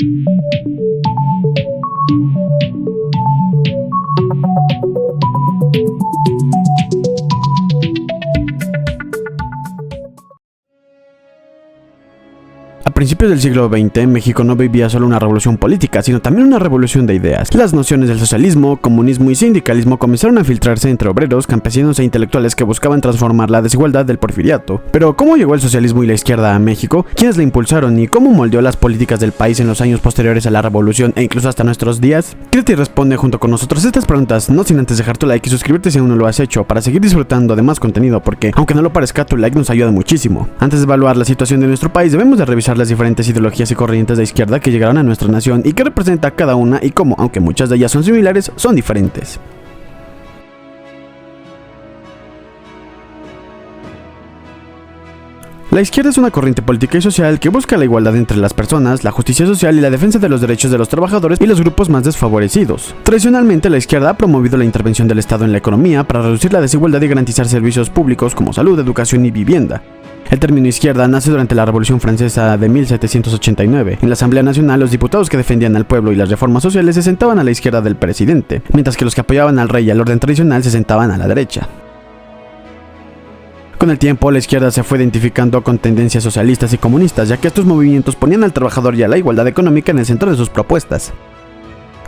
A principios del siglo XX, México no vivía solo una revolución política, sino también una revolución de ideas. Las nociones del socialismo, comunismo y sindicalismo comenzaron a filtrarse entre obreros, campesinos e intelectuales que buscaban transformar la desigualdad del porfiriato. Pero, ¿cómo llegó el socialismo y la izquierda a México? ¿Quiénes la impulsaron y cómo moldeó las políticas del país en los años posteriores a la revolución e incluso hasta nuestros días? Quédate y responde junto con nosotros estas preguntas, no sin antes dejar tu like y suscribirte si aún no lo has hecho, para seguir disfrutando de más contenido, porque, aunque no lo parezca, tu like nos ayuda muchísimo. Antes de evaluar la situación de nuestro país, debemos de revisar las diferentes ideologías y corrientes de izquierda que llegaron a nuestra nación y qué representa cada una y cómo, aunque muchas de ellas son similares, son diferentes. La izquierda es una corriente política y social que busca la igualdad entre las personas, la justicia social y la defensa de los derechos de los trabajadores y los grupos más desfavorecidos. Tradicionalmente, la izquierda ha promovido la intervención del Estado en la economía para reducir la desigualdad y garantizar servicios públicos como salud, educación y vivienda. El término izquierda nace durante la Revolución Francesa de 1789. En la Asamblea Nacional, los diputados que defendían al pueblo y las reformas sociales se sentaban a la izquierda del presidente, mientras que los que apoyaban al rey y al orden tradicional se sentaban a la derecha. Con el tiempo, la izquierda se fue identificando con tendencias socialistas y comunistas, ya que estos movimientos ponían al trabajador y a la igualdad económica en el centro de sus propuestas.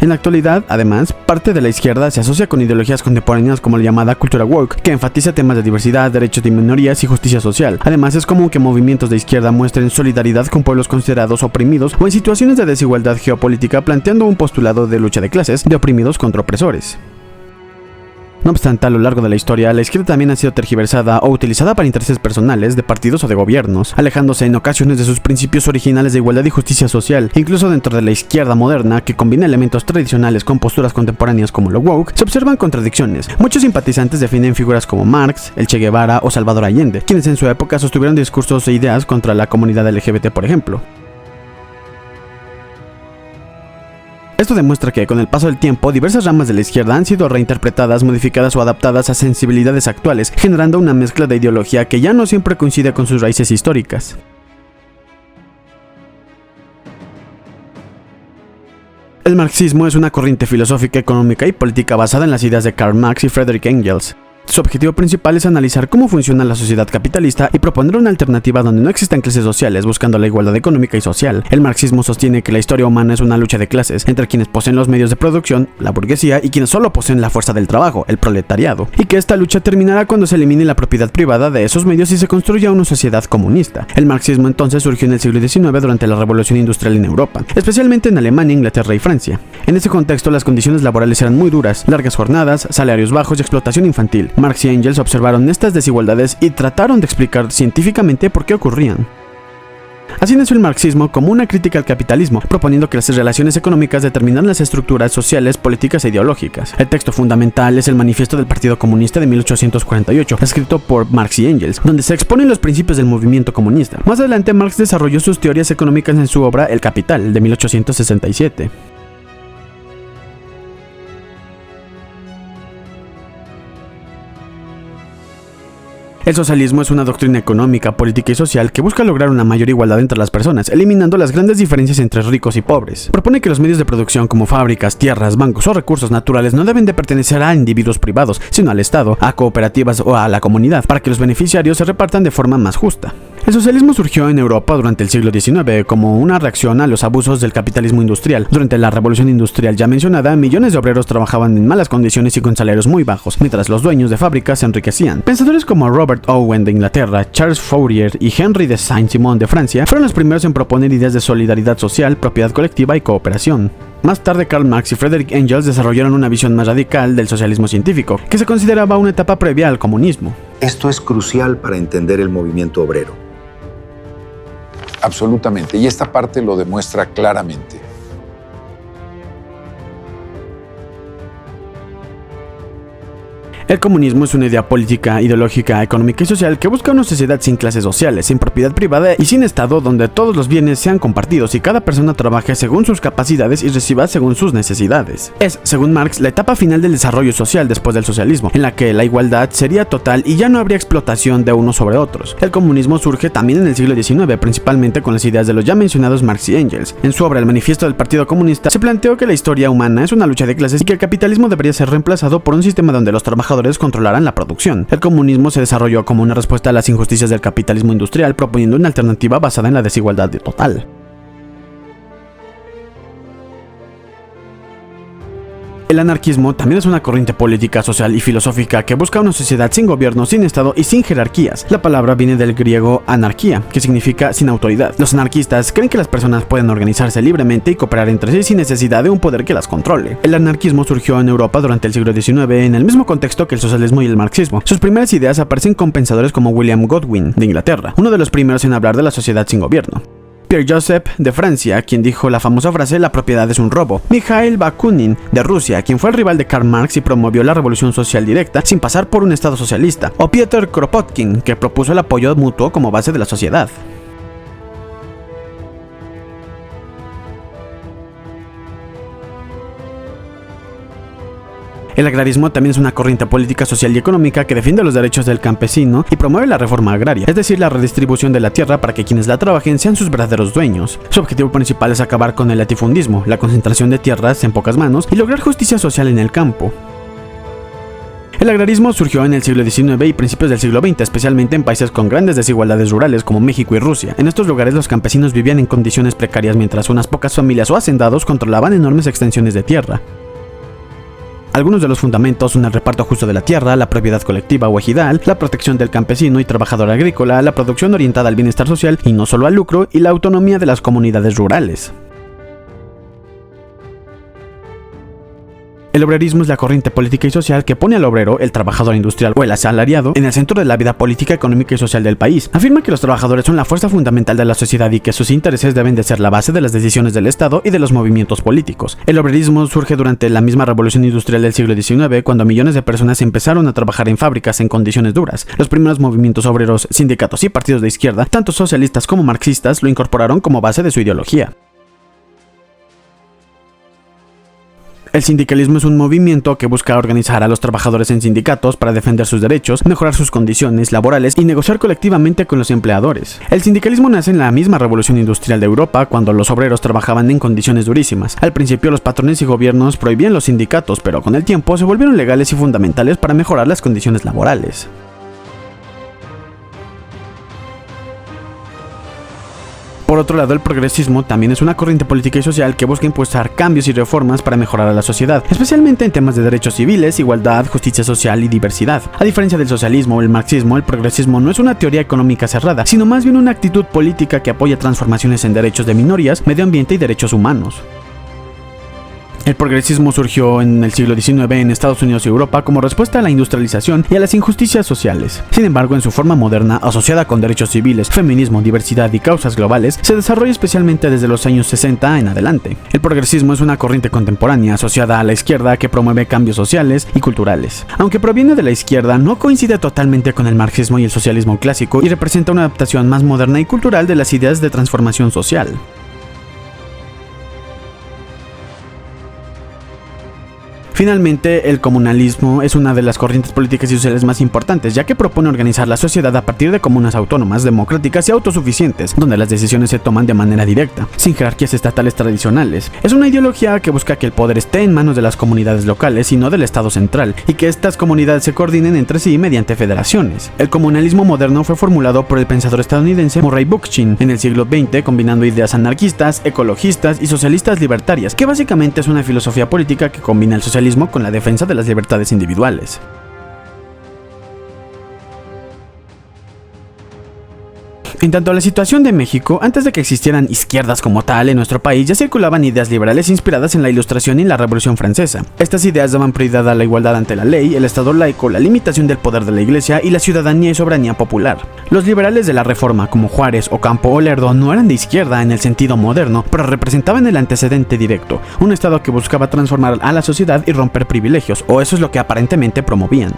En la actualidad, además, parte de la izquierda se asocia con ideologías contemporáneas como la llamada cultura woke, que enfatiza temas de diversidad, derechos de minorías y justicia social. Además, es común que movimientos de izquierda muestren solidaridad con pueblos considerados oprimidos o en situaciones de desigualdad geopolítica, planteando un postulado de lucha de clases, de oprimidos contra opresores. No obstante, a lo largo de la historia, la izquierda también ha sido tergiversada o utilizada para intereses personales, de partidos o de gobiernos, alejándose en ocasiones de sus principios originales de igualdad y justicia social. Incluso dentro de la izquierda moderna, que combina elementos tradicionales con posturas contemporáneas como lo woke, se observan contradicciones. Muchos simpatizantes definen figuras como Marx, el Che Guevara o Salvador Allende, quienes en su época sostuvieron discursos e ideas contra la comunidad LGBT, por ejemplo. Esto demuestra que, con el paso del tiempo, diversas ramas de la izquierda han sido reinterpretadas, modificadas o adaptadas a sensibilidades actuales, generando una mezcla de ideología que ya no siempre coincide con sus raíces históricas. El marxismo es una corriente filosófica, económica y política basada en las ideas de Karl Marx y Friedrich Engels. Su objetivo principal es analizar cómo funciona la sociedad capitalista y proponer una alternativa donde no existan clases sociales, buscando la igualdad económica y social. El marxismo sostiene que la historia humana es una lucha de clases entre quienes poseen los medios de producción, la burguesía, y quienes solo poseen la fuerza del trabajo, el proletariado, y que esta lucha terminará cuando se elimine la propiedad privada de esos medios y se construya una sociedad comunista. El marxismo entonces surgió en el siglo XIX durante la Revolución Industrial en Europa, especialmente en Alemania, Inglaterra y Francia. En ese contexto, las condiciones laborales eran muy duras, largas jornadas, salarios bajos y explotación infantil. Marx y Engels observaron estas desigualdades y trataron de explicar científicamente por qué ocurrían. Así nació el marxismo como una crítica al capitalismo, proponiendo que las relaciones económicas determinaran las estructuras sociales, políticas e ideológicas. El texto fundamental es el Manifiesto del Partido Comunista de 1848, escrito por Marx y Engels, donde se exponen los principios del movimiento comunista. Más adelante, Marx desarrolló sus teorías económicas en su obra El Capital, de 1867. El socialismo es una doctrina económica, política y social que busca lograr una mayor igualdad entre las personas, eliminando las grandes diferencias entre ricos y pobres. Propone que los medios de producción como fábricas, tierras, bancos o recursos naturales no deben de pertenecer a individuos privados, sino al Estado, a cooperativas o a la comunidad, para que los beneficiarios se repartan de forma más justa. El socialismo surgió en Europa durante el siglo XIX como una reacción a los abusos del capitalismo industrial. Durante la revolución industrial ya mencionada, millones de obreros trabajaban en malas condiciones y con salarios muy bajos, mientras los dueños de fábricas se enriquecían. Pensadores como Robert Owen de Inglaterra, Charles Fourier y Henri de Saint-Simon de Francia fueron los primeros en proponer ideas de solidaridad social, propiedad colectiva y cooperación. Más tarde, Karl Marx y Friedrich Engels desarrollaron una visión más radical del socialismo científico, que se consideraba una etapa previa al comunismo. Esto es crucial para entender el movimiento obrero. Absolutamente, y esta parte lo demuestra claramente. El comunismo es una idea política, ideológica, económica y social que busca una sociedad sin clases sociales, sin propiedad privada y sin Estado, donde todos los bienes sean compartidos y cada persona trabaje según sus capacidades y reciba según sus necesidades. Es, según Marx, la etapa final del desarrollo social después del socialismo, en la que la igualdad sería total y ya no habría explotación de unos sobre otros. El comunismo surge también en el siglo XIX, principalmente con las ideas de los ya mencionados Marx y Engels. En su obra El Manifiesto del Partido Comunista se planteó que la historia humana es una lucha de clases y que el capitalismo debería ser reemplazado por un sistema donde los trabajadores controlaran la producción. El comunismo se desarrolló como una respuesta a las injusticias del capitalismo industrial, proponiendo una alternativa basada en la desigualdad total. El anarquismo también es una corriente política, social y filosófica que busca una sociedad sin gobierno, sin Estado y sin jerarquías. La palabra viene del griego anarquía, que significa sin autoridad. Los anarquistas creen que las personas pueden organizarse libremente y cooperar entre sí sin necesidad de un poder que las controle. El anarquismo surgió en Europa durante el siglo XIX en el mismo contexto que el socialismo y el marxismo. Sus primeras ideas aparecen con pensadores como William Godwin, de Inglaterra, uno de los primeros en hablar de la sociedad sin gobierno. Pierre Joseph, de Francia, quien dijo la famosa frase "la propiedad es un robo". Mikhail Bakunin, de Rusia, quien fue el rival de Karl Marx y promovió la revolución social directa sin pasar por un estado socialista. O Piotr Kropotkin, que propuso el apoyo mutuo como base de la sociedad. El agrarismo también es una corriente política, social y económica que defiende los derechos del campesino y promueve la reforma agraria, es decir, la redistribución de la tierra para que quienes la trabajen sean sus verdaderos dueños. Su objetivo principal es acabar con el latifundismo, la concentración de tierras en pocas manos y lograr justicia social en el campo. El agrarismo surgió en el siglo XIX y principios del siglo XX, especialmente en países con grandes desigualdades rurales como México y Rusia. En estos lugares los campesinos vivían en condiciones precarias mientras unas pocas familias o hacendados controlaban enormes extensiones de tierra. Algunos de los fundamentos son el reparto justo de la tierra, la propiedad colectiva o ejidal, la protección del campesino y trabajador agrícola, la producción orientada al bienestar social y no solo al lucro, y la autonomía de las comunidades rurales. El obrerismo es la corriente política y social que pone al obrero, el trabajador industrial o el asalariado, en el centro de la vida política, económica y social del país. Afirma que los trabajadores son la fuerza fundamental de la sociedad y que sus intereses deben de ser la base de las decisiones del Estado y de los movimientos políticos. El obrerismo surge durante la misma revolución industrial del siglo XIX, cuando millones de personas empezaron a trabajar en fábricas en condiciones duras. Los primeros movimientos obreros, sindicatos y partidos de izquierda, tanto socialistas como marxistas, lo incorporaron como base de su ideología. El sindicalismo es un movimiento que busca organizar a los trabajadores en sindicatos para defender sus derechos, mejorar sus condiciones laborales y negociar colectivamente con los empleadores. El sindicalismo nace en la misma revolución industrial de Europa, cuando los obreros trabajaban en condiciones durísimas. Al principio los patrones y gobiernos prohibían los sindicatos, pero con el tiempo se volvieron legales y fundamentales para mejorar las condiciones laborales. Por otro lado, el progresismo también es una corriente política y social que busca impulsar cambios y reformas para mejorar a la sociedad, especialmente en temas de derechos civiles, igualdad, justicia social y diversidad. A diferencia del socialismo o el marxismo, el progresismo no es una teoría económica cerrada, sino más bien una actitud política que apoya transformaciones en derechos de minorías, medio ambiente y derechos humanos. El progresismo surgió en el siglo XIX en Estados Unidos y Europa como respuesta a la industrialización y a las injusticias sociales. Sin embargo, en su forma moderna, asociada con derechos civiles, feminismo, diversidad y causas globales, se desarrolla especialmente desde los años 60 en adelante. El progresismo es una corriente contemporánea asociada a la izquierda que promueve cambios sociales y culturales. Aunque proviene de la izquierda, no coincide totalmente con el marxismo y el socialismo clásico y representa una adaptación más moderna y cultural de las ideas de transformación social. Finalmente, el comunalismo es una de las corrientes políticas y sociales más importantes, ya que propone organizar la sociedad a partir de comunas autónomas, democráticas y autosuficientes, donde las decisiones se toman de manera directa, sin jerarquías estatales tradicionales. Es una ideología que busca que el poder esté en manos de las comunidades locales y no del Estado central, y que estas comunidades se coordinen entre sí mediante federaciones. El comunalismo moderno fue formulado por el pensador estadounidense Murray Bookchin en el siglo XX, combinando ideas anarquistas, ecologistas y socialistas libertarias, que básicamente es una filosofía política que combina el socialismo con la defensa de las libertades individuales. En tanto a la situación de México, antes de que existieran izquierdas como tal en nuestro país, ya circulaban ideas liberales inspiradas en la Ilustración y la Revolución Francesa. Estas ideas daban prioridad a la igualdad ante la ley, el Estado laico, la limitación del poder de la Iglesia y la ciudadanía y soberanía popular. Los liberales de la Reforma, como Juárez, Ocampo o Lerdo, no eran de izquierda en el sentido moderno, pero representaban el antecedente directo, un Estado que buscaba transformar a la sociedad y romper privilegios, o eso es lo que aparentemente promovían.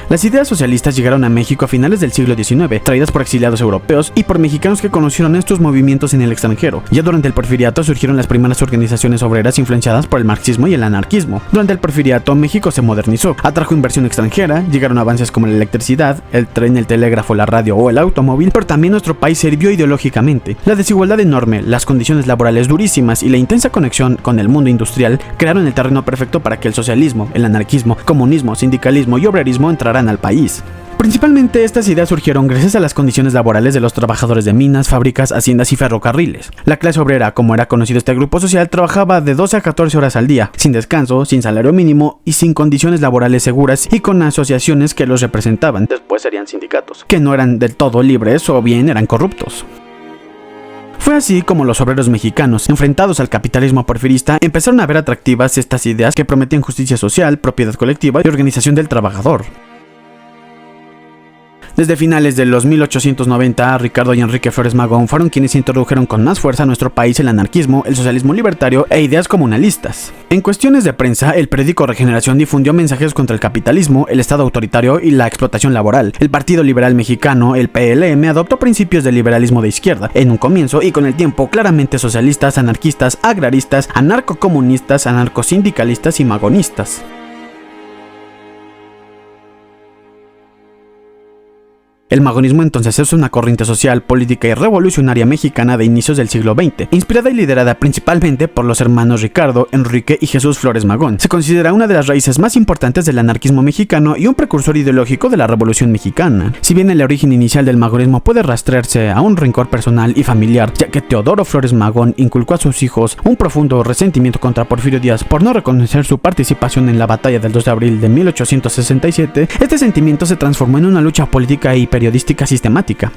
Las ideas socialistas llegaron a México a finales del siglo XIX, traídas por exiliados europeos y por mexicanos que conocieron estos movimientos en el extranjero. Ya durante el Porfiriato surgieron las primeras organizaciones obreras influenciadas por el marxismo y el anarquismo. Durante el Porfiriato, México se modernizó, atrajo inversión extranjera, llegaron avances como la electricidad, el tren, el telégrafo, la radio o el automóvil, pero también nuestro país se hirvió ideológicamente. La desigualdad enorme, las condiciones laborales durísimas y la intensa conexión con el mundo industrial crearon el terreno perfecto para que el socialismo, el anarquismo, comunismo, sindicalismo y obrerismo entraran al país. Principalmente estas ideas surgieron gracias a las condiciones laborales de los trabajadores de minas, fábricas, haciendas y ferrocarriles. La clase obrera, como era conocido este grupo social, trabajaba de 12 a 14 horas al día, sin descanso, sin salario mínimo y sin condiciones laborales seguras y con asociaciones que los representaban. Después serían sindicatos, que no eran del todo libres o bien eran corruptos. Fue así como los obreros mexicanos, enfrentados al capitalismo porfirista, empezaron a ver atractivas estas ideas que prometían justicia social, propiedad colectiva y organización del trabajador. Desde finales de los 1890, Ricardo y Enrique Flores Magón fueron quienes introdujeron con más fuerza a nuestro país el anarquismo, el socialismo libertario e ideas comunalistas. En cuestiones de prensa, el periódico Regeneración difundió mensajes contra el capitalismo, el Estado autoritario y la explotación laboral. El Partido Liberal Mexicano, el PLM, adoptó principios del liberalismo de izquierda, en un comienzo y con el tiempo claramente socialistas, anarquistas, agraristas, anarcocomunistas, anarcosindicalistas y magonistas. El magonismo entonces es una corriente social, política y revolucionaria mexicana de inicios del siglo XX, inspirada y liderada principalmente por los hermanos Ricardo, Enrique y Jesús Flores Magón. Se considera una de las raíces más importantes del anarquismo mexicano y un precursor ideológico de la Revolución Mexicana. Si bien el origen inicial del magonismo puede rastrearse a un rencor personal y familiar, ya que Teodoro Flores Magón inculcó a sus hijos un profundo resentimiento contra Porfirio Díaz por no reconocer su participación en la batalla del 2 de abril de 1867, este sentimiento se transformó en una lucha política y periodística sistemática.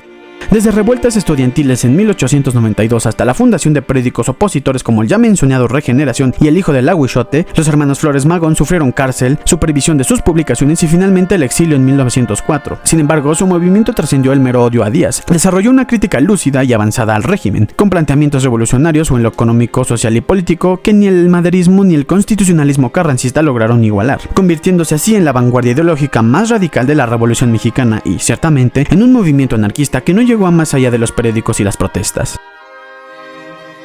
Desde revueltas estudiantiles en 1892 hasta la fundación de periódicos opositores como el ya mencionado Regeneración y El Hijo del Aguizote, los hermanos Flores Magón sufrieron cárcel, supervisión de sus publicaciones y finalmente el exilio en 1904. Sin embargo, su movimiento trascendió el mero odio a Díaz. Desarrolló una crítica lúcida y avanzada al régimen, con planteamientos revolucionarios o en lo económico, social y político que ni el maderismo ni el constitucionalismo carrancista lograron igualar, convirtiéndose así en la vanguardia ideológica más radical de la Revolución Mexicana y, ciertamente, en un movimiento anarquista que no llegó a más allá de los periódicos y las protestas.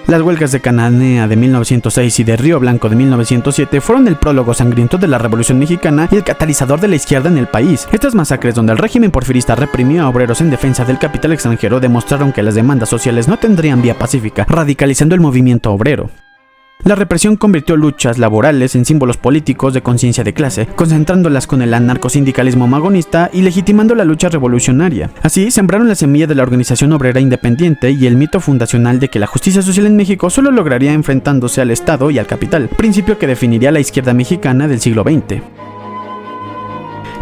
Las huelgas de Cananea de 1906 y de Río Blanco de 1907 fueron el prólogo sangriento de la Revolución Mexicana y el catalizador de la izquierda en el país. Estas masacres, donde el régimen porfirista reprimió a obreros en defensa del capital extranjero, demostraron que las demandas sociales no tendrían vía pacífica, radicalizando el movimiento obrero. La represión convirtió luchas laborales en símbolos políticos de conciencia de clase, concentrándolas con el anarcosindicalismo magonista y legitimando la lucha revolucionaria. Así, sembraron la semilla de la organización obrera independiente y el mito fundacional de que la justicia social en México solo lograría enfrentándose al Estado y al capital, principio que definiría la izquierda mexicana del siglo XX.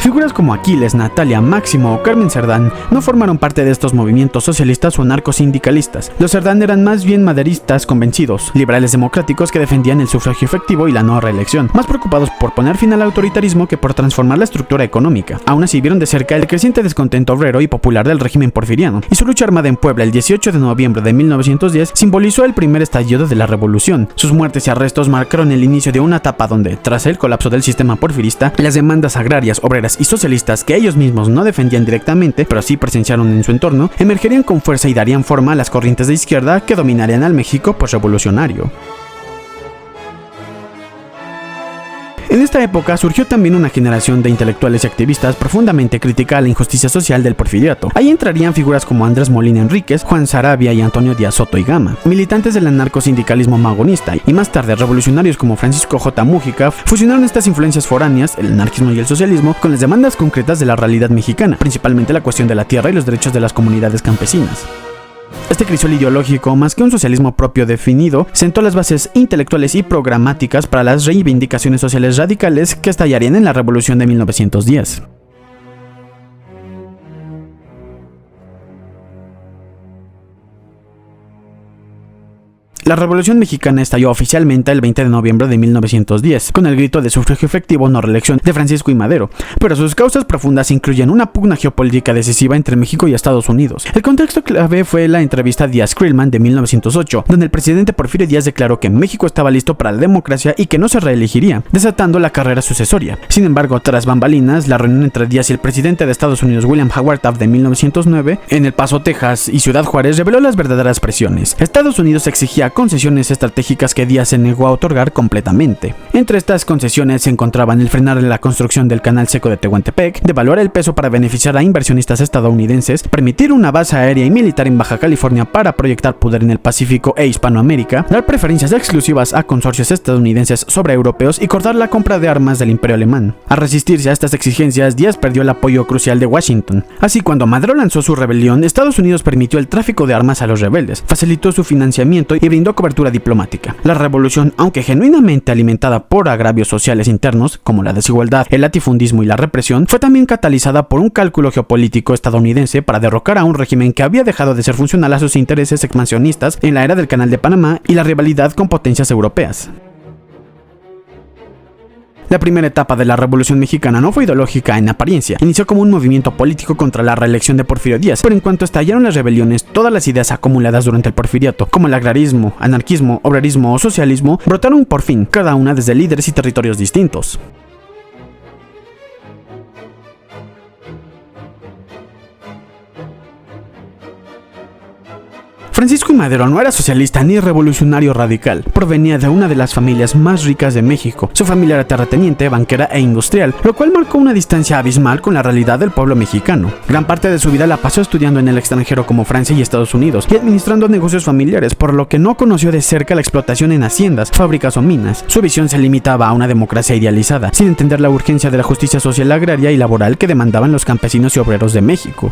Figuras como Aquiles, Natalia, Máximo o Carmen Cerdán no formaron parte de estos movimientos socialistas o anarcosindicalistas. Los Cerdán eran más bien maderistas convencidos, liberales democráticos que defendían el sufragio efectivo y la no reelección, más preocupados por poner fin al autoritarismo que por transformar la estructura económica. Aún así vieron de cerca el creciente descontento obrero y popular del régimen porfiriano, y su lucha armada en Puebla el 18 de noviembre de 1910 simbolizó el primer estallido de la revolución. Sus muertes y arrestos marcaron el inicio de una etapa donde, tras el colapso del sistema porfirista, las demandas agrarias, obreras y socialistas que ellos mismos no defendían directamente, pero sí presenciaron en su entorno, emergerían con fuerza y darían forma a las corrientes de izquierda que dominarían al México posrevolucionario. En esta época surgió también una generación de intelectuales y activistas profundamente crítica a la injusticia social del porfiriato. Ahí entrarían figuras como Andrés Molina Enríquez, Juan Saravia y Antonio Díaz Soto y Gama, militantes del anarcosindicalismo magonista, y más tarde revolucionarios como Francisco J. Mújica fusionaron estas influencias foráneas, el anarquismo y el socialismo, con las demandas concretas de la realidad mexicana, principalmente la cuestión de la tierra y los derechos de las comunidades campesinas. Este crisol ideológico, más que un socialismo propio definido, sentó las bases intelectuales y programáticas para las reivindicaciones sociales radicales que estallarían en la Revolución de 1910. La Revolución Mexicana estalló oficialmente el 20 de noviembre de 1910, con el grito de sufragio efectivo no reelección de Francisco I. Madero, pero sus causas profundas incluyen una pugna geopolítica decisiva entre México y Estados Unidos. El contexto clave fue la entrevista Díaz-Crillman de 1908, donde el presidente Porfirio Díaz declaró que México estaba listo para la democracia y que no se reelegiría, desatando la carrera sucesoria. Sin embargo, tras bambalinas, la reunión entre Díaz y el presidente de Estados Unidos William Howard Taft de 1909, en El Paso, Texas y Ciudad Juárez, reveló las verdaderas presiones. Estados Unidos exigía concesiones estratégicas que Díaz se negó a otorgar completamente. Entre estas concesiones se encontraban el frenar la construcción del canal seco de Tehuantepec, devaluar el peso para beneficiar a inversionistas estadounidenses, permitir una base aérea y militar en Baja California para proyectar poder en el Pacífico e Hispanoamérica, dar preferencias exclusivas a consorcios estadounidenses sobre europeos y cortar la compra de armas del Imperio Alemán. Al resistirse a estas exigencias, Díaz perdió el apoyo crucial de Washington. Así, cuando Madero lanzó su rebelión, Estados Unidos permitió el tráfico de armas a los rebeldes, facilitó su financiamiento y brindó cobertura diplomática. La revolución, aunque genuinamente alimentada por agravios sociales internos, como la desigualdad, el latifundismo y la represión, fue también catalizada por un cálculo geopolítico estadounidense para derrocar a un régimen que había dejado de ser funcional a sus intereses expansionistas en la era del Canal de Panamá y la rivalidad con potencias europeas. La primera etapa de la Revolución Mexicana no fue ideológica en apariencia. Inició como un movimiento político contra la reelección de Porfirio Díaz, pero en cuanto estallaron las rebeliones, todas las ideas acumuladas durante el porfiriato, como el agrarismo, anarquismo, obrerismo o socialismo, brotaron por fin, cada una desde líderes y territorios distintos. Francisco I. Madero no era socialista ni revolucionario radical. Provenía de una de las familias más ricas de México. Su familia era terrateniente, banquera e industrial, lo cual marcó una distancia abismal con la realidad del pueblo mexicano. Gran parte de su vida la pasó estudiando en el extranjero como Francia y Estados Unidos y administrando negocios familiares, por lo que no conoció de cerca la explotación en haciendas, fábricas o minas. Su visión se limitaba a una democracia idealizada, sin entender la urgencia de la justicia social agraria y laboral que demandaban los campesinos y obreros de México.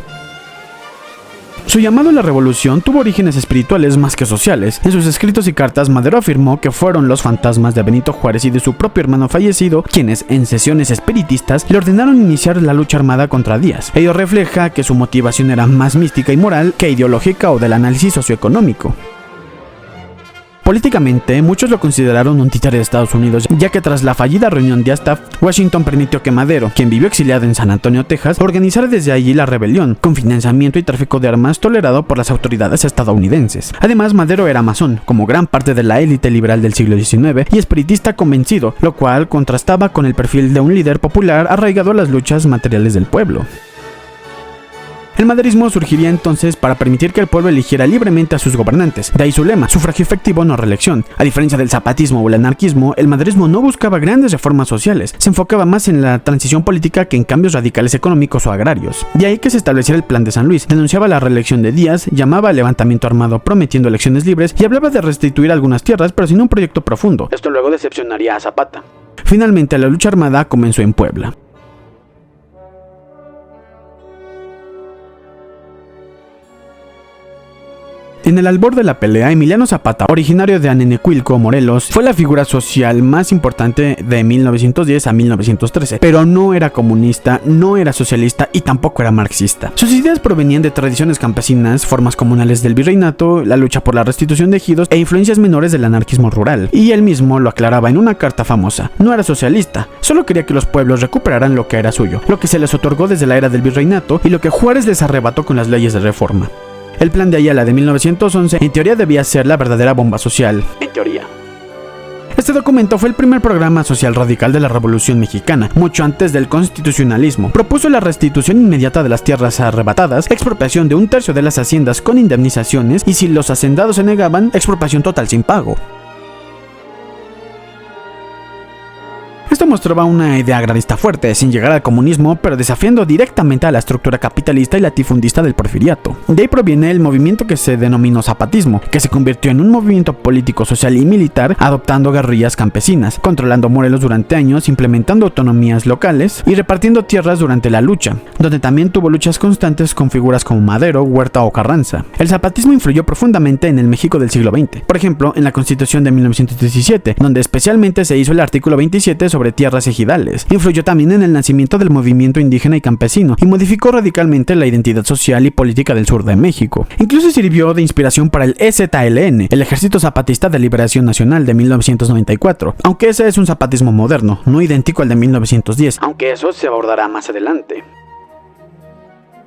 Su llamado a la revolución tuvo orígenes espirituales más que sociales. En sus escritos y cartas, Madero afirmó que fueron los fantasmas de Benito Juárez y de su propio hermano fallecido quienes, en sesiones espiritistas, le ordenaron iniciar la lucha armada contra Díaz. Ello refleja que su motivación era más mística y moral que ideológica o del análisis socioeconómico. Políticamente, muchos lo consideraron un títere de Estados Unidos, ya que tras la fallida reunión de Díaz-Taft, Washington permitió que Madero, quien vivió exiliado en San Antonio, Texas, organizara desde allí la rebelión, con financiamiento y tráfico de armas tolerado por las autoridades estadounidenses. Además, Madero era masón, como gran parte de la élite liberal del siglo XIX, y espiritista convencido, lo cual contrastaba con el perfil de un líder popular arraigado a las luchas materiales del pueblo. El maderismo surgiría entonces para permitir que el pueblo eligiera libremente a sus gobernantes, de ahí su lema, sufragio efectivo no reelección. A diferencia del zapatismo o el anarquismo, el maderismo no buscaba grandes reformas sociales, se enfocaba más en la transición política que en cambios radicales económicos o agrarios. De ahí que se estableciera el Plan de San Luis, denunciaba la reelección de Díaz, llamaba al levantamiento armado prometiendo elecciones libres y hablaba de restituir algunas tierras pero sin un proyecto profundo. Esto luego decepcionaría a Zapata. Finalmente, la lucha armada comenzó en Puebla. En el albor de la pelea, Emiliano Zapata, originario de Anenecuilco, Morelos, fue la figura social más importante de 1910 a 1913, pero no era comunista, no era socialista y tampoco era marxista. Sus ideas provenían de tradiciones campesinas, formas comunales del virreinato, la lucha por la restitución de ejidos e influencias menores del anarquismo rural. Y él mismo lo aclaraba en una carta famosa. No era socialista, solo quería que los pueblos recuperaran lo que era suyo, lo que se les otorgó desde la era del virreinato y lo que Juárez les arrebató con las leyes de reforma. El plan de Ayala de 1911 en teoría debía ser la verdadera bomba social. En teoría. Este documento fue el primer programa social radical de la Revolución Mexicana, mucho antes del constitucionalismo. Propuso la restitución inmediata de las tierras arrebatadas, expropiación de 1/3 de las haciendas con indemnizaciones y si los hacendados se negaban, expropiación total sin pago. Esto mostraba una idea agrarista fuerte, sin llegar al comunismo, pero desafiando directamente a la estructura capitalista y latifundista del porfiriato. De ahí proviene el movimiento que se denominó zapatismo, que se convirtió en un movimiento político, social y militar, adoptando guerrillas campesinas, controlando Morelos durante años, implementando autonomías locales y repartiendo tierras durante la lucha, donde también tuvo luchas constantes con figuras como Madero, Huerta o Carranza. El zapatismo influyó profundamente en el México del siglo XX, por ejemplo, en la Constitución de 1917, donde especialmente se hizo el artículo 27 sobre sobre tierras ejidales. Influyó también en el nacimiento del movimiento indígena y campesino y modificó radicalmente la identidad social y política del sur de México. Incluso sirvió de inspiración para el EZLN, el Ejército Zapatista de Liberación Nacional de 1994, aunque ese es un zapatismo moderno, no idéntico al de 1910, aunque eso se abordará más adelante.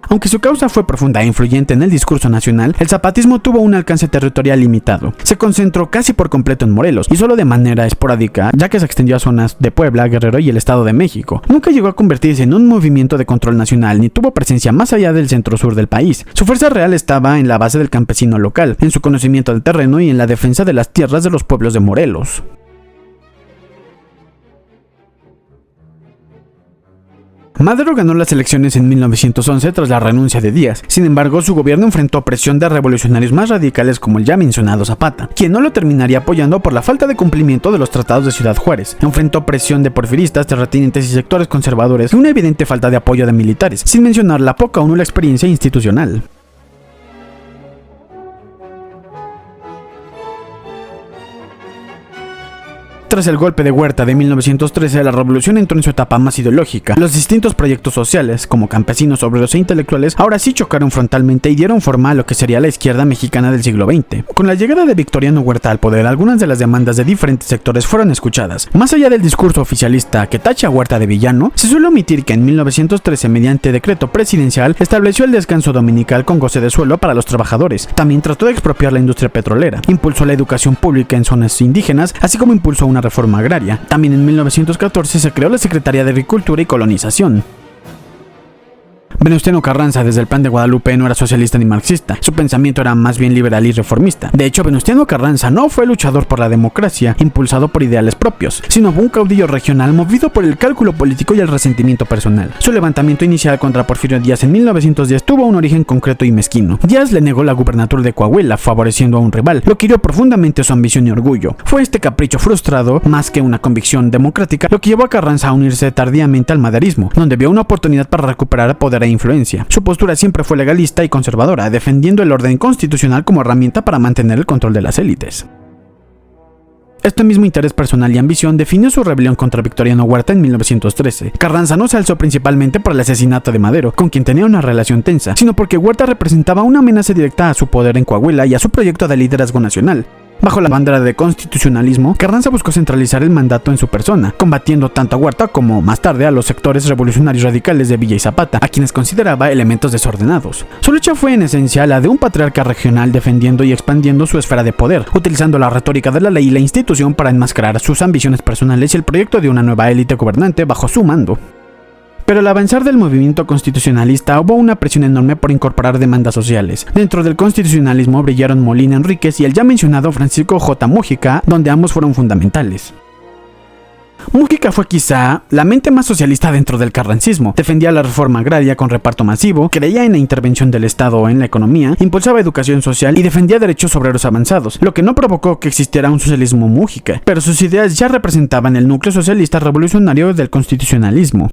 Aunque su causa fue profunda e influyente en el discurso nacional, el zapatismo tuvo un alcance territorial limitado. Se concentró casi por completo en Morelos, y solo de manera esporádica, ya que se extendió a zonas de Puebla, Guerrero y el Estado de México. Nunca llegó a convertirse en un movimiento de control nacional, ni tuvo presencia más allá del centro-sur del país. Su fuerza real estaba en la base del campesino local, en su conocimiento del terreno y en la defensa de las tierras de los pueblos de Morelos. Madero ganó las elecciones en 1911 tras la renuncia de Díaz. Sin embargo, su gobierno enfrentó presión de revolucionarios más radicales como el ya mencionado Zapata, quien no lo terminaría apoyando por la falta de cumplimiento de los tratados de Ciudad Juárez. Enfrentó presión de porfiristas, terratenientes y sectores conservadores y una evidente falta de apoyo de militares, sin mencionar la poca o nula experiencia institucional. Tras el golpe de Huerta de 1913, la revolución entró en su etapa más ideológica. Los distintos proyectos sociales, como campesinos, obreros e intelectuales, ahora sí chocaron frontalmente y dieron forma a lo que sería la izquierda mexicana del siglo XX. Con la llegada de Victoriano Huerta al poder, algunas de las demandas de diferentes sectores fueron escuchadas. Más allá del discurso oficialista que tacha a Huerta de villano, se suele omitir que en 1913, mediante decreto presidencial, estableció el descanso dominical con goce de sueldo para los trabajadores. También trató de expropiar la industria petrolera, impulsó la educación pública en zonas indígenas, así como impulsó una reforma agraria. También en 1914 se creó la Secretaría de Agricultura y Colonización. Venustiano Carranza, desde el Plan de Guadalupe, no era socialista ni marxista. Su pensamiento era más bien liberal y reformista. De hecho, Venustiano Carranza no fue luchador por la democracia, impulsado por ideales propios, sino un caudillo regional movido por el cálculo político y el resentimiento personal. Su levantamiento inicial contra Porfirio Díaz en 1910 tuvo un origen concreto y mezquino. Díaz le negó la gubernatura de Coahuila, favoreciendo a un rival, lo que hirió profundamente su ambición y orgullo. Fue este capricho frustrado, más que una convicción democrática, lo que llevó a Carranza a unirse tardíamente al maderismo, donde vio una oportunidad para recuperar poder e influencia. Su postura siempre fue legalista y conservadora, defendiendo el orden constitucional como herramienta para mantener el control de las élites. Este mismo interés personal y ambición definió su rebelión contra Victoriano Huerta en 1913. Carranza no se alzó principalmente por el asesinato de Madero, con quien tenía una relación tensa, sino porque Huerta representaba una amenaza directa a su poder en Coahuila y a su proyecto de liderazgo nacional. Bajo la bandera de constitucionalismo, Carranza buscó centralizar el mandato en su persona, combatiendo tanto a Huerta como, más tarde, a los sectores revolucionarios radicales de Villa y Zapata, a quienes consideraba elementos desordenados. Su lucha fue en esencia la de un patriarca regional defendiendo y expandiendo su esfera de poder, utilizando la retórica de la ley y la institución para enmascarar sus ambiciones personales y el proyecto de una nueva élite gobernante bajo su mando. Pero al avanzar del movimiento constitucionalista hubo una presión enorme por incorporar demandas sociales. Dentro del constitucionalismo brillaron Molina Enríquez y el ya mencionado Francisco J. Mújica, donde ambos fueron fundamentales. Mújica fue quizá la mente más socialista dentro del carrancismo. Defendía la reforma agraria con reparto masivo, creía en la intervención del Estado en la economía, impulsaba educación social y defendía derechos obreros avanzados, lo que no provocó que existiera un socialismo Mújica, pero sus ideas ya representaban el núcleo socialista revolucionario del constitucionalismo.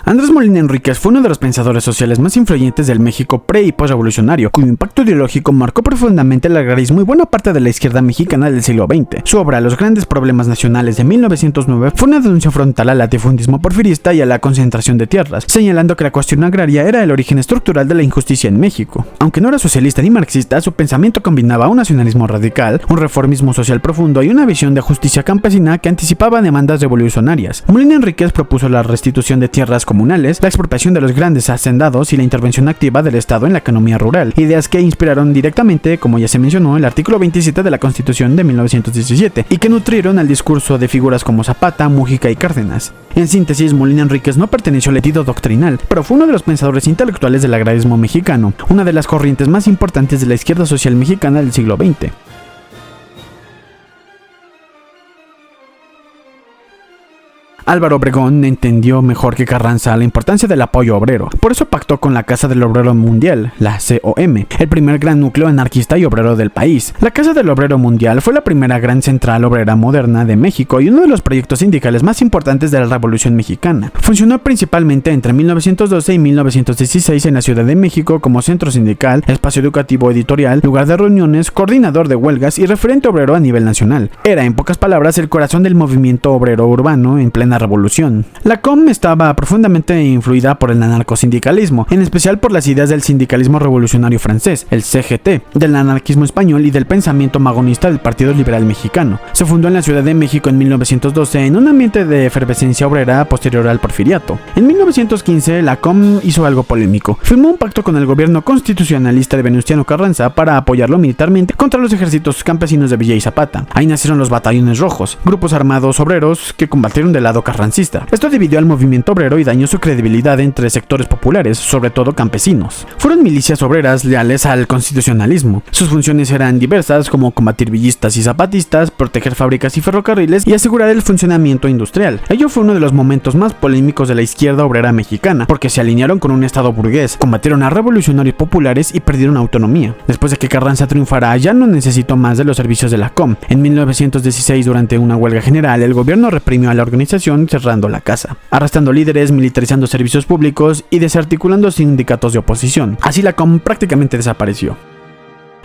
Andrés Molina Enríquez fue uno de los pensadores sociales más influyentes del México pre- y postrevolucionario, cuyo impacto ideológico marcó profundamente el agrarismo y buena parte de la izquierda mexicana del siglo XX. Su obra Los grandes problemas nacionales de 1909 fue una denuncia frontal al latifundismo porfirista y a la concentración de tierras, señalando que la cuestión agraria era el origen estructural de la injusticia en México. Aunque no era socialista ni marxista, su pensamiento combinaba un nacionalismo radical, un reformismo social profundo y una visión de justicia campesina que anticipaba demandas revolucionarias. Molina Enríquez propuso la restitución de tierras comunales, la expropiación de los grandes hacendados y la intervención activa del Estado en la economía rural, ideas que inspiraron directamente, como ya se mencionó, el artículo 27 de la Constitución de 1917 y que nutrieron el discurso de figuras como Zapata, Mújica y Cárdenas. En síntesis, Molina Enríquez no perteneció al letido doctrinal, pero fue uno de los pensadores intelectuales del agrarismo mexicano, una de las corrientes más importantes de la izquierda social mexicana del siglo XX. Álvaro Obregón entendió mejor que Carranza la importancia del apoyo obrero. Por eso pactó con la Casa del Obrero Mundial, la COM, el primer gran núcleo anarquista y obrero del país. La Casa del Obrero Mundial fue la primera gran central obrera moderna de México y uno de los proyectos sindicales más importantes de la Revolución Mexicana. Funcionó principalmente entre 1912 y 1916 en la Ciudad de México como centro sindical, espacio educativo editorial, lugar de reuniones, coordinador de huelgas y referente obrero a nivel nacional. Era, en pocas palabras, el corazón del movimiento obrero urbano en plena revolución. La COM estaba profundamente influida por el anarcosindicalismo, en especial por las ideas del sindicalismo revolucionario francés, el CGT, del anarquismo español y del pensamiento magonista del Partido Liberal Mexicano. Se fundó en la Ciudad de México en 1912 en un ambiente de efervescencia obrera posterior al porfiriato. En 1915, la COM hizo algo polémico. Firmó un pacto con el gobierno constitucionalista de Venustiano Carranza para apoyarlo militarmente contra los ejércitos campesinos de Villa y Zapata. Ahí nacieron los batallones rojos, grupos armados obreros que combatieron del lado carrancista. Esto dividió al movimiento obrero y dañó su credibilidad entre sectores populares, sobre todo campesinos. Fueron milicias obreras leales al constitucionalismo. Sus funciones eran diversas, como combatir villistas y zapatistas, proteger fábricas y ferrocarriles y asegurar el funcionamiento industrial. Ello fue uno de los momentos más polémicos de la izquierda obrera mexicana, porque se alinearon con un estado burgués, combatieron a revolucionarios populares y perdieron autonomía. Después de que Carranza triunfara, ya no necesitó más de los servicios de la COM. En 1916, durante una huelga general, el gobierno reprimió a la organización cerrando la casa, arrestando líderes, militarizando servicios públicos y desarticulando sindicatos de oposición. Así la COM prácticamente desapareció.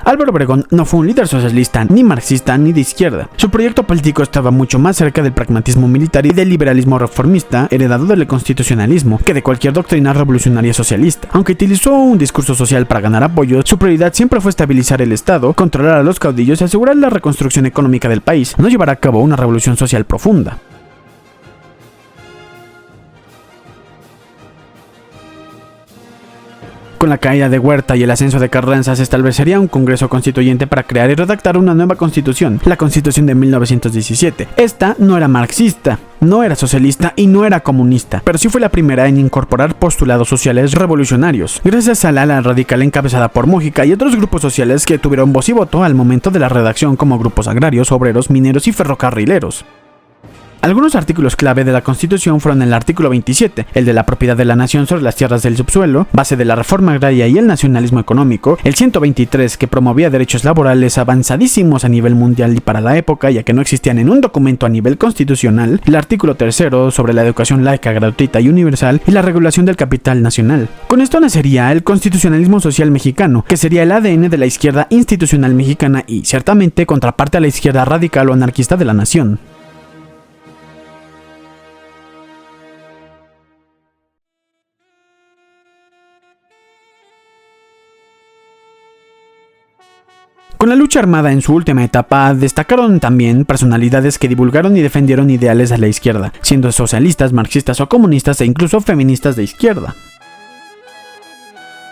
Álvaro Obregón no fue un líder socialista, ni marxista, ni de izquierda. Su proyecto político estaba mucho más cerca del pragmatismo militar y del liberalismo reformista heredado del constitucionalismo que de cualquier doctrina revolucionaria socialista. Aunque utilizó un discurso social para ganar apoyo, su prioridad siempre fue estabilizar el Estado, controlar a los caudillos y asegurar la reconstrucción económica del país, no llevar a cabo una revolución social profunda. Con la caída de Huerta y el ascenso de Carranza se establecería un Congreso Constituyente para crear y redactar una nueva constitución, la Constitución de 1917. Esta no era marxista, no era socialista y no era comunista, pero sí fue la primera en incorporar postulados sociales revolucionarios, gracias al ala radical encabezada por Mújica y otros grupos sociales que tuvieron voz y voto al momento de la redacción, como grupos agrarios, obreros, mineros y ferrocarrileros. Algunos artículos clave de la Constitución fueron el artículo 27, el de la propiedad de la nación sobre las tierras del subsuelo, base de la reforma agraria y el nacionalismo económico, el 123, que promovía derechos laborales avanzadísimos a nivel mundial y para la época, ya que no existían en un documento a nivel constitucional, el artículo 3 sobre la educación laica, gratuita y universal, y la regulación del capital nacional. Con esto nacería el constitucionalismo social mexicano, que sería el ADN de la izquierda institucional mexicana y, ciertamente, contraparte a la izquierda radical o anarquista de la nación. Con la lucha armada en su última etapa, destacaron también personalidades que divulgaron y defendieron ideales de la izquierda, siendo socialistas, marxistas o comunistas e incluso feministas de izquierda.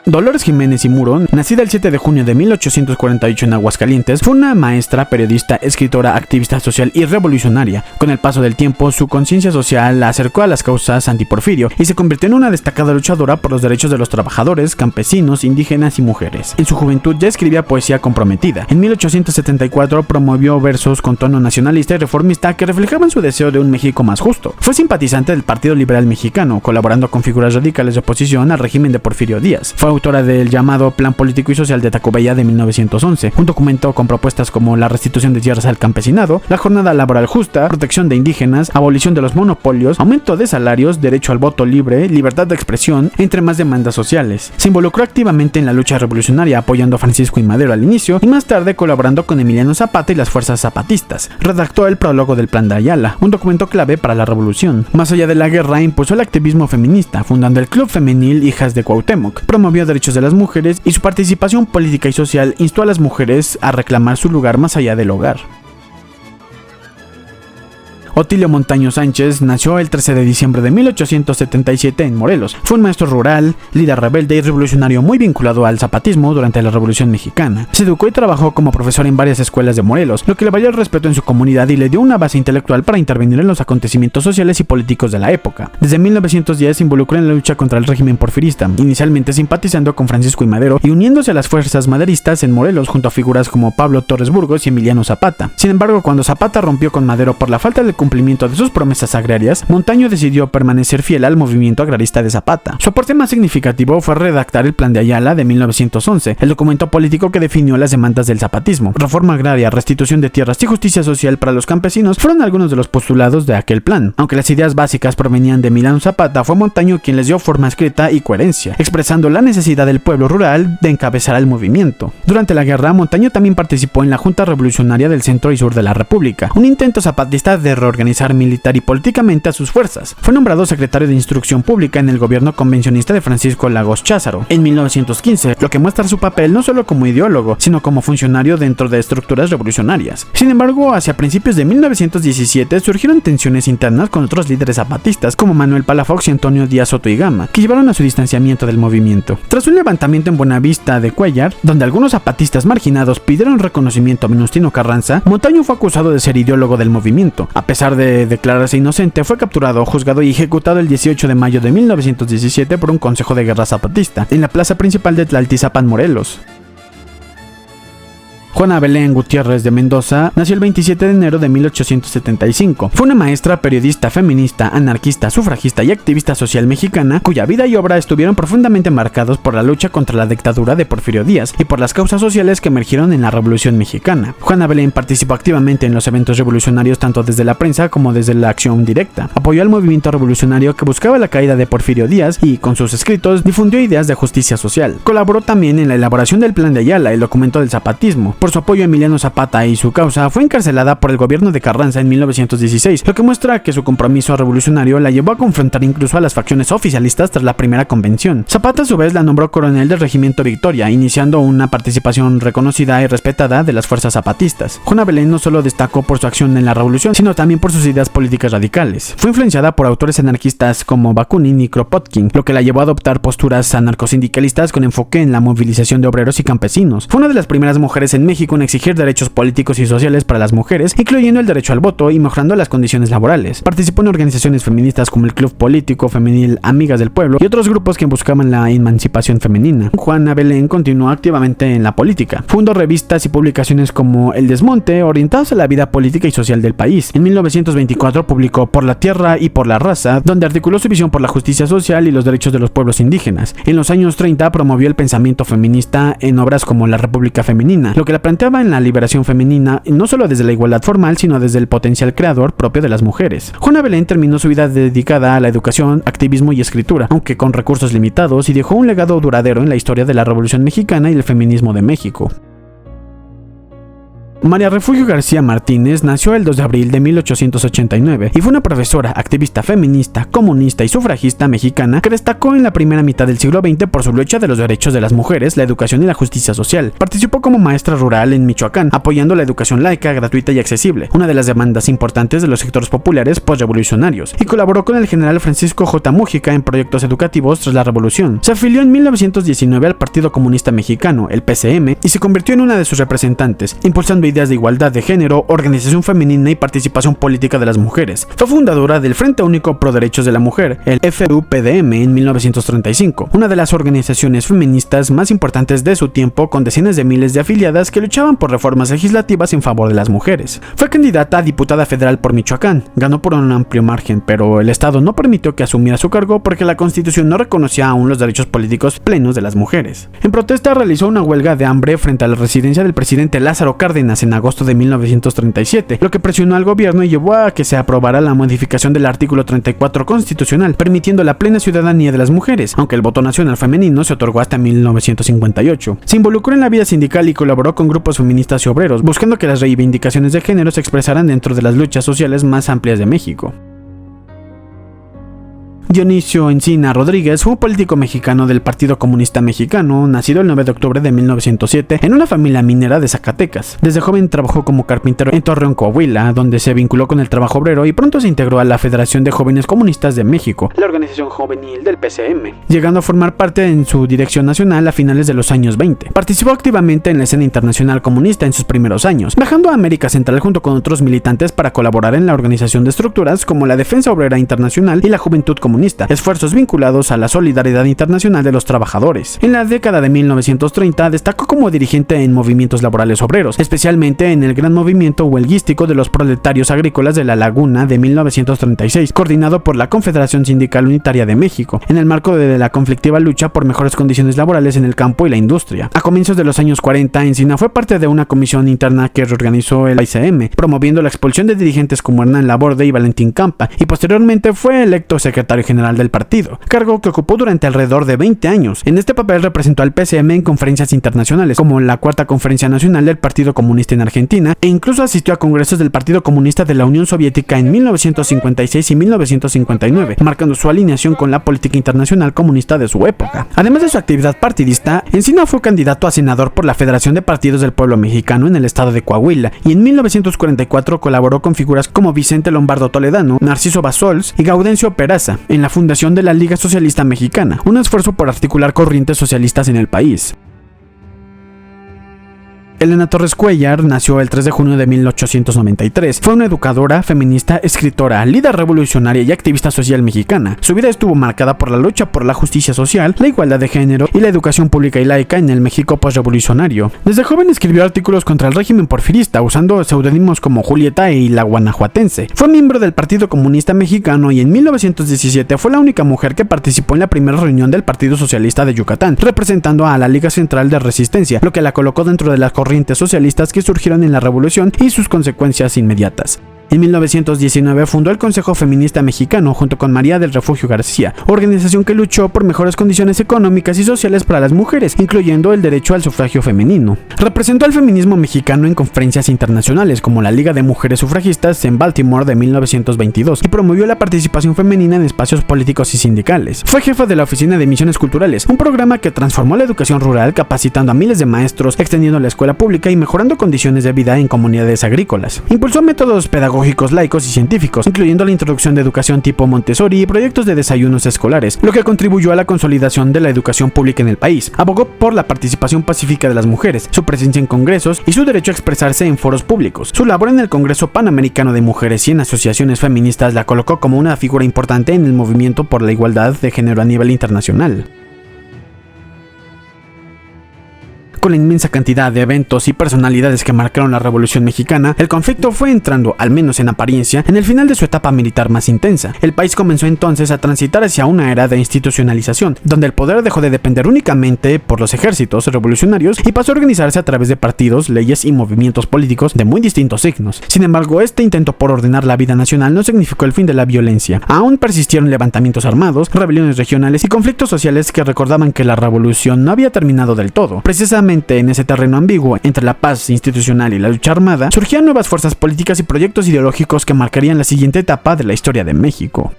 Dolores Jiménez y Muro, nacida el 7 de junio de 1848 en Aguascalientes, fue una maestra, periodista, escritora, activista social y revolucionaria. Con el paso del tiempo, su conciencia social la acercó a las causas antiporfirio y se convirtió en una destacada luchadora por los derechos de los trabajadores, campesinos, indígenas y mujeres. En su juventud ya escribía poesía comprometida. En 1874 promovió versos con tono nacionalista y reformista que reflejaban su deseo de un México más justo. Fue simpatizante del Partido Liberal Mexicano, colaborando con figuras radicales de oposición al régimen de Porfirio Díaz. Fue autora del llamado Plan Político y Social de Tacubaya de 1911, un documento con propuestas como la restitución de tierras al campesinado, la jornada laboral justa, protección de indígenas, abolición de los monopolios, aumento de salarios, derecho al voto libre, libertad de expresión, entre más demandas sociales. Se involucró activamente en la lucha revolucionaria, apoyando a Francisco I. Madero al inicio y más tarde colaborando con Emiliano Zapata y las fuerzas zapatistas. Redactó el prólogo del Plan de Ayala, un documento clave para la revolución. Más allá de la guerra, impulsó el activismo feminista, fundando el Club Femenil Hijas de Cuauhtémoc, promovió derechos de las mujeres y su participación política y social instó a las mujeres a reclamar su lugar más allá del hogar. Otilio Montaño Sánchez nació el 13 de diciembre de 1877 en Morelos. Fue un maestro rural, líder rebelde y revolucionario muy vinculado al zapatismo durante la Revolución Mexicana. Se educó y trabajó como profesor en varias escuelas de Morelos, lo que le valió el respeto en su comunidad y le dio una base intelectual para intervenir en los acontecimientos sociales y políticos de la época. Desde 1910 se involucró en la lucha contra el régimen porfirista, inicialmente simpatizando con Francisco I. Madero y uniéndose a las fuerzas maderistas en Morelos junto a figuras como Pablo Torres Burgos y Emiliano Zapata. Sin embargo, cuando Zapata rompió con Madero por la falta de cumplimiento de sus promesas agrarias, Montaño decidió permanecer fiel al movimiento agrarista de Zapata. Su aporte más significativo fue redactar el Plan de Ayala de 1911, el documento político que definió las demandas del zapatismo. Reforma agraria, restitución de tierras y justicia social para los campesinos fueron algunos de los postulados de aquel plan. Aunque las ideas básicas provenían de Emiliano Zapata, fue Montaño quien les dio forma escrita y coherencia, expresando la necesidad del pueblo rural de encabezar el movimiento. Durante la guerra, Montaño también participó en la Junta Revolucionaria del Centro y Sur de la República, un intento zapatista de reorganizar militar y políticamente a sus fuerzas. Fue nombrado secretario de Instrucción Pública en el gobierno convencionista de Francisco Lagos Cházaro en 1915, lo que muestra su papel no solo como ideólogo, sino como funcionario dentro de estructuras revolucionarias. Sin embargo, hacia principios de 1917 surgieron tensiones internas con otros líderes zapatistas como Manuel Palafox y Antonio Díaz Soto y Gama, que llevaron a su distanciamiento del movimiento. Tras un levantamiento en Buenavista de Cuellar, donde algunos zapatistas marginados pidieron reconocimiento a Venustiano Carranza, Montaño fue acusado de ser ideólogo del movimiento. A pesar de declararse inocente, fue capturado, juzgado y ejecutado el 18 de mayo de 1917 por un consejo de guerra zapatista, en la plaza principal de Tlaltizapan, Morelos. Juana Belén Gutiérrez de Mendoza nació el 27 de enero de 1875. Fue una maestra, periodista, feminista, anarquista, sufragista y activista social mexicana, cuya vida y obra estuvieron profundamente marcados por la lucha contra la dictadura de Porfirio Díaz y por las causas sociales que emergieron en la Revolución Mexicana. Juana Belén participó activamente en los eventos revolucionarios tanto desde la prensa como desde la acción directa. Apoyó al movimiento revolucionario que buscaba la caída de Porfirio Díaz y, con sus escritos, difundió ideas de justicia social. Colaboró también en la elaboración del Plan de Ayala, el documento del zapatismo. Por su apoyo a Emiliano Zapata y su causa, fue encarcelada por el gobierno de Carranza en 1916, lo que muestra que su compromiso revolucionario la llevó a confrontar incluso a las facciones oficialistas tras la primera convención. Zapata a su vez la nombró coronel del Regimiento Victoria, iniciando una participación reconocida y respetada de las fuerzas zapatistas. Juana Belén no solo destacó por su acción en la revolución, sino también por sus ideas políticas radicales. Fue influenciada por autores anarquistas como Bakunin y Kropotkin, lo que la llevó a adoptar posturas anarcosindicalistas con enfoque en la movilización de obreros y campesinos. Fue una de las primeras mujeres en México en exigir derechos políticos y sociales para las mujeres, incluyendo el derecho al voto y mejorando las condiciones laborales. Participó en organizaciones feministas como el Club Político Femenil Amigas del Pueblo y otros grupos que buscaban la emancipación femenina. Juana Belén continuó activamente en la política. Fundó revistas y publicaciones como El Desmonte, orientados a la vida política y social del país. En 1924 publicó Por la Tierra y por la Raza, donde articuló su visión por la justicia social y los derechos de los pueblos indígenas. En los años 30 promovió el pensamiento feminista en obras como La República Femenina, lo que la planteaba en la liberación femenina no solo desde la igualdad formal, sino desde el potencial creador propio de las mujeres. Juana Belén terminó su vida dedicada a la educación, activismo y escritura, aunque con recursos limitados, y dejó un legado duradero en la historia de la Revolución Mexicana y el feminismo de México. María Refugio García Martínez nació el 2 de abril de 1889 y fue una profesora, activista feminista, comunista y sufragista mexicana que destacó en la primera mitad del siglo XX por su lucha de los derechos de las mujeres, la educación y la justicia social. Participó como maestra rural en Michoacán, apoyando la educación laica, gratuita y accesible, una de las demandas importantes de los sectores populares postrevolucionarios, y colaboró con el general Francisco J. Mújica en proyectos educativos tras la revolución. Se afilió en 1919 al Partido Comunista Mexicano, el PCM, y se convirtió en una de sus representantes, impulsando ideas de igualdad de género, organización femenina y participación política de las mujeres. Fue fundadora del Frente Único Pro Derechos de la Mujer, el FUPDM, en 1935, una de las organizaciones feministas más importantes de su tiempo, con decenas de miles de afiliadas que luchaban por reformas legislativas en favor de las mujeres. Fue candidata a diputada federal por Michoacán, ganó por un amplio margen, pero el Estado no permitió que asumiera su cargo porque la Constitución no reconocía aún los derechos políticos plenos de las mujeres. En protesta realizó una huelga de hambre frente a la residencia del presidente Lázaro Cárdenas en agosto de 1937, lo que presionó al gobierno y llevó a que se aprobara la modificación del artículo 34 constitucional, permitiendo la plena ciudadanía de las mujeres, aunque el voto nacional femenino se otorgó hasta 1958. Se involucró en la vida sindical y colaboró con grupos feministas y obreros, buscando que las reivindicaciones de género se expresaran dentro de las luchas sociales más amplias de México. Dionisio Encina Rodríguez fue un político mexicano del Partido Comunista Mexicano, nacido el 9 de octubre de 1907 en una familia minera de Zacatecas. Desde joven trabajó como carpintero en Torreón, Coahuila, donde se vinculó con el trabajo obrero y pronto se integró a la Federación de Jóvenes Comunistas de México, la organización juvenil del PCM, llegando a formar parte en su dirección nacional a finales de los años 20. Participó activamente en la escena internacional comunista en sus primeros años, viajando a América Central junto con otros militantes para colaborar en la organización de estructuras como la Defensa Obrera Internacional y la Juventud Comunista. comunista, esfuerzos vinculados a la solidaridad internacional de los trabajadores. En la década de 1930 destacó como dirigente en movimientos laborales obreros, especialmente en el gran movimiento huelguístico de los proletarios agrícolas de La Laguna de 1936, coordinado por la Confederación Sindical Unitaria de México, en el marco de la conflictiva lucha por mejores condiciones laborales en el campo y la industria. A comienzos de los años 40, Encina fue parte de una comisión interna que reorganizó el ICM, promoviendo la expulsión de dirigentes como Hernán Laborde y Valentín Campa, y posteriormente fue electo secretario general del partido, cargo que ocupó durante alrededor de 20 años. En este papel representó al PCM en conferencias internacionales, como la Cuarta Conferencia Nacional del Partido Comunista en Argentina, e incluso asistió a congresos del Partido Comunista de la Unión Soviética en 1956 y 1959, marcando su alineación con la política internacional comunista de su época. Además de su actividad partidista, Encina fue candidato a senador por la Federación de Partidos del Pueblo Mexicano en el estado de Coahuila, y en 1944 colaboró con figuras como Vicente Lombardo Toledano, Narciso Bassols y Gaudencio Peraza en la fundación de la Liga Socialista Mexicana, un esfuerzo por articular corrientes socialistas en el país. Elena Torres Cuéllar nació el 3 de junio de 1893. Fue una educadora, feminista, escritora, líder revolucionaria y activista social mexicana. Su vida estuvo marcada por la lucha por la justicia social, la igualdad de género y la educación pública y laica en el México postrevolucionario. Desde joven escribió artículos contra el régimen porfirista, usando seudónimos como Julieta y La Guanajuatense. Fue miembro del Partido Comunista Mexicano y en 1917 fue la única mujer que participó en la primera reunión del Partido Socialista de Yucatán, representando a la Liga Central de Resistencia, lo que la colocó dentro de las corrientes socialistas que surgieron en la revolución y sus consecuencias inmediatas. En 1919 fundó el Consejo Feminista Mexicano junto con María del Refugio García, organización que luchó por mejores condiciones económicas y sociales para las mujeres, incluyendo el derecho al sufragio femenino. Representó al feminismo mexicano en conferencias internacionales como la Liga de Mujeres Sufragistas en Baltimore de 1922 y promovió la participación femenina en espacios políticos y sindicales. Fue jefa de la Oficina de Misiones Culturales, un programa que transformó la educación rural capacitando a miles de maestros, extendiendo la escuela pública y mejorando condiciones de vida en comunidades agrícolas. Impulsó métodos pedagógicos laicos y científicos, incluyendo la introducción de educación tipo Montessori y proyectos de desayunos escolares, lo que contribuyó a la consolidación de la educación pública en el país. Abogó por la participación pacífica de las mujeres, su presencia en congresos y su derecho a expresarse en foros públicos. Su labor en el Congreso Panamericano de Mujeres y en asociaciones feministas la colocó como una figura importante en el movimiento por la igualdad de género a nivel internacional. Con la inmensa cantidad de eventos y personalidades que marcaron la Revolución Mexicana, el conflicto fue entrando, al menos en apariencia, en el final de su etapa militar más intensa. El país comenzó entonces a transitar hacia una era de institucionalización, donde el poder dejó de depender únicamente por los ejércitos revolucionarios y pasó a organizarse a través de partidos, leyes y movimientos políticos de muy distintos signos. Sin embargo, este intento por ordenar la vida nacional no significó el fin de la violencia. Aún persistieron levantamientos armados, rebeliones regionales y conflictos sociales que recordaban que la revolución no había terminado del todo. Precisamente en ese terreno ambiguo entre la paz institucional y la lucha armada, surgían nuevas fuerzas políticas y proyectos ideológicos que marcarían la siguiente etapa de la historia de México.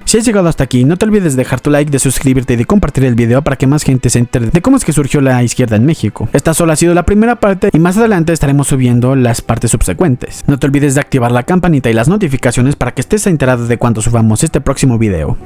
Si has llegado hasta aquí, no te olvides de dejar tu like, de suscribirte y de compartir el video para que más gente se entere de cómo es que surgió la izquierda en México. Esta solo ha sido la primera parte y más adelante estaremos subiendo las partes subsecuentes. No te olvides de activar la campanita y las notificaciones para que estés enterado de cuando subamos este próximo video.